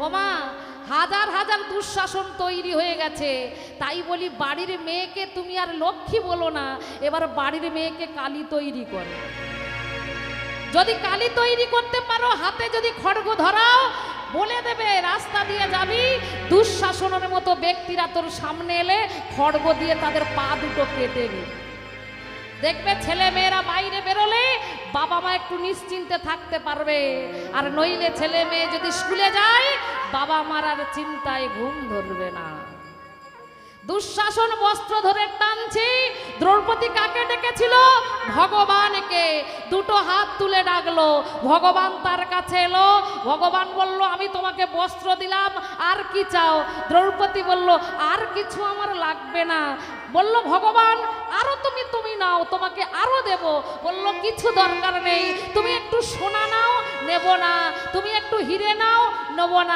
ওমা হাজার হাজার দুঃশাসন তৈরি হয়ে গেছে, তাই বলি বাড়ির মেয়েকে তুমি আর লক্ষ্মী বলো না, এবার বাড়ির মেয়েকে কালী তৈরি করো। যদি কালী তৈরি করতে পারো, হাতে যদি খড়গ ধরাও, বলে দেবে রাস্তা দিয়ে যাবি, দুঃশাসনের মতো ব্যক্তিরা তোর সামনে এলে খড়গ দিয়ে তাদের পা দুটো কেটে নে। দেখবে ছেলে মেয়েরা বাইরে বেরোলে বাবা মা একটু নিশ্চিন্তে থাকতে পারবে, আর নইলে ছেলে মেয়ে যদি স্কুলে যায় বাবা মার আর চিন্তায় ঘুম ধরবে না। দুঃশাসন বস্ত্র ধরে টানছে। দ্রৌপদী কাকে ডেকেছিল? ভগবানকে। দুটো হাত তুলে ডাকলো, ভগবান তার কাছে এলো। ভগবান বলল আমি তোমাকে বস্ত্র দিলাম, আর কি চাও? দ্রৌপদী বলল আর কিছু আমার লাগবে না। বলল ভগবান আরো তুমি নাও, তোমাকে আরো দেব। বলল কিছু দরকার নেই, তুমি একটু সোনা নাও, নেব না। তুমি একটু হিরে নাও, নেব না।